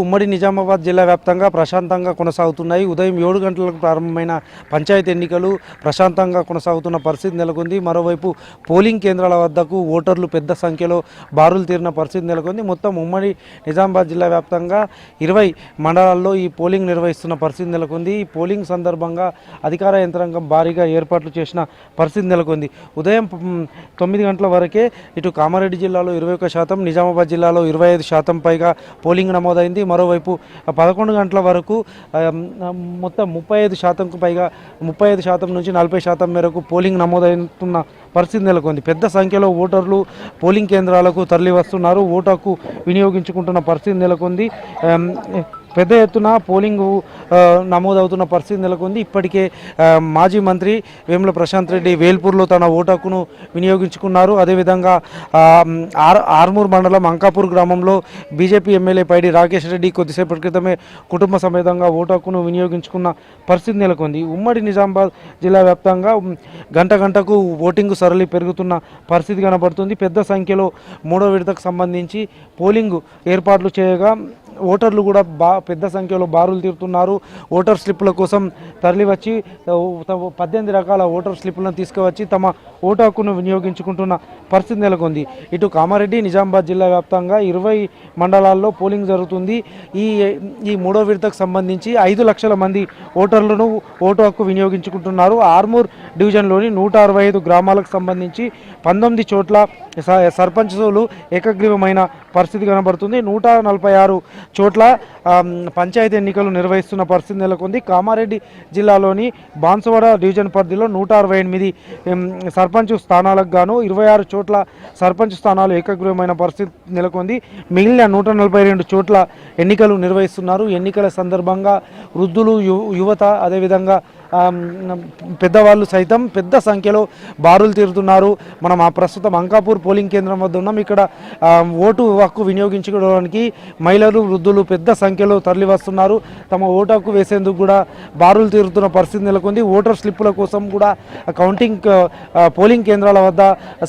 ఉమ్మడి నిజామాబాద్ జిల్లా వ్యాప్తంగా ప్రశాంతంగా కొనసాగుతున్నాయి. ఉదయం 7 గంటలకు ప్రారంభమైన పంచాయతీ ఎన్నికలు ప్రశాంతంగా కొనసాగుతున్న పరిస్థితి నెలకొంది. మరోవైపు పోలింగ్ కేంద్రాల వద్దకు ఓటర్లు పెద్ద సంఖ్యలో బారులు తీరిన పరిస్థితి నెలకొంది. మొత్తం ఉమ్మడి నిజామాబాద్ జిల్లా వ్యాప్తంగా 20 మండలాల్లో ఈ పోలింగ్ నిర్వహిస్తున్న పరిస్థితి నెలకొంది. ఈ పోలింగ్ సందర్భంగా అధికార యంత్రాంగం భారీగా ఏర్పాట్లు చేసిన పరిస్థితి నెలకొంది. ఉదయం 9 గంటల వరకే ఇటు కామారెడ్డి జిల్లాలో 21%, నిజామాబాద్ జిల్లాలో 25% పైగా పోలింగ్ నమోదైంది. మరోవైపు 11 గంటల వరకు మొత్తం 35%కు పైగా 35% నుంచి 40% మేరకు పోలింగ్ నమోదవుతున్న పరిస్థితి నెలకొంది. పెద్ద సంఖ్యలో ఓటర్లు పోలింగ్ కేంద్రాలకు తరలి వస్తున్నారు. ఓటు హక్కు వినియోగించుకుంటున్న పరిస్థితి నెలకొంది. పెద్ద ఎత్తున పోలింగ్ నమోదవుతున్న పరిస్థితి నెలకొంది. ఇప్పటికే మాజీ మంత్రి వేముల ప్రశాంత్ రెడ్డి వేల్పూర్లో తన ఓటు హక్కును వినియోగించుకున్నారు. అదేవిధంగా ఆర్మూర్ మండలం అంకాపూర్ గ్రామంలో బీజేపీ ఎమ్మెల్యే పైడి రాకేష్ రెడ్డి కొద్దిసేపటి క్రితమే కుటుంబ సమేతంగా ఓటు హక్కును వినియోగించుకున్న పరిస్థితి నెలకొంది. ఉమ్మడి నిజామాబాద్ జిల్లా వ్యాప్తంగా గంటకు ఓటింగ్ సరళి పెరుగుతున్న పరిస్థితి కనబడుతుంది. పెద్ద సంఖ్యలో 3వ విడతకు సంబంధించి పోలింగ్ ఏర్పాట్లు చేయగా ఓటర్లు కూడా పెద్ద సంఖ్యలో బారులు తీరుతున్నారు. ఓటర్ స్లిప్పుల కోసం తరలివచ్చి 18 రకాల ఓటర్ స్లిప్పులను తీసుకువచ్చి తమ ఓటు హక్కును వినియోగించుకుంటున్న పరిస్థితి నెలకొంది. ఇటు కామారెడ్డి నిజామాబాద్ జిల్లా వ్యాప్తంగా 20 మండలాల్లో పోలింగ్ జరుగుతుంది. ఈ 3వ విడతకు సంబంధించి 5 లక్షల మంది ఓటర్లను ఓటు హక్కు వినియోగించుకుంటున్నారు. ఆర్మూర్ డివిజన్లోని 165 గ్రామాలకు సంబంధించి 19 చోట్ల సర్పంచులు ఏకగ్రీవమైన పరిస్థితి కనబడుతుంది. 146 చోట్ల పంచాయతీ ఎన్నికలు నిర్వహిస్తున్న పరిస్థితి నెలకొంది. కామారెడ్డి జిల్లాలోని బాన్సువాడ డివిజన్ పరిధిలో 168 సర్పంచ్ స్థానాలకు గాను 26 చోట్ల సర్పంచ్ స్థానాలు ఏకగ్రీవమైన పరిస్థితి నెలకొంది. మిగిలిన 142 చోట్ల ఎన్నికలు నిర్వహిస్తున్నారు. ఎన్నికల సందర్భంగా వృద్ధులు, యువత, అదేవిధంగా పెద్దవాళ్ళు సైతం పెద్ద సంఖ్యలో బారులు తీరుతున్నారు. మనం ప్రస్తుతం అంకాపూర్ పోలింగ్ కేంద్రం వద్ద ఉన్నాం. ఇక్కడ ఓటు హక్కు వినియోగించుకోవడానికి మహిళలు, వృద్ధులు పెద్ద సంఖ్యలో తరలి వస్తున్నారు. తమ ఓటు హక్కు వేసేందుకు కూడా బారులు తీరుతున్న పరిస్థితి నెలకొంది. ఓటర్ స్లిప్పుల కోసం కూడా పోలింగ్ కేంద్రాల వద్ద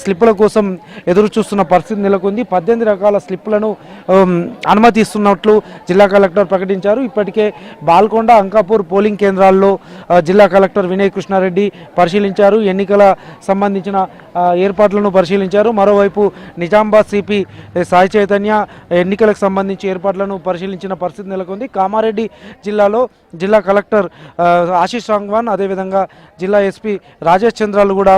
స్లిప్పుల కోసం ఎదురు చూస్తున్న పరిస్థితి నెలకొంది. 18 రకాల స్లిప్పులను అనుమతిస్తున్నట్లు జిల్లా కలెక్టర్ ప్రకటించారు. ఇప్పటికే బాల్కొండ, అంకాపూర్ పోలింగ్ కేంద్రాల్లో జిల్లా కలెక్టర్ వినయ్ కృష్ణారెడ్డి పరిశీలించారు. ఎన్నికల సంబంధించిన ఏర్పాట్లను పరిశీలించారు. మరోవైపు నిజామాబాద్ సిపి సాయి చైతన్య ఎన్నికలకు సంబంధించి ఏర్పాట్లను పరిశీలించిన పరిస్థితి నెలకొంది. కామారెడ్డి జిల్లాలో జిల్లా కలెక్టర్ ఆశీష్ సాంగ్వాన్, అదేవిధంగా జిల్లా ఎస్పీ రాజేష్ చంద్రాలు కూడా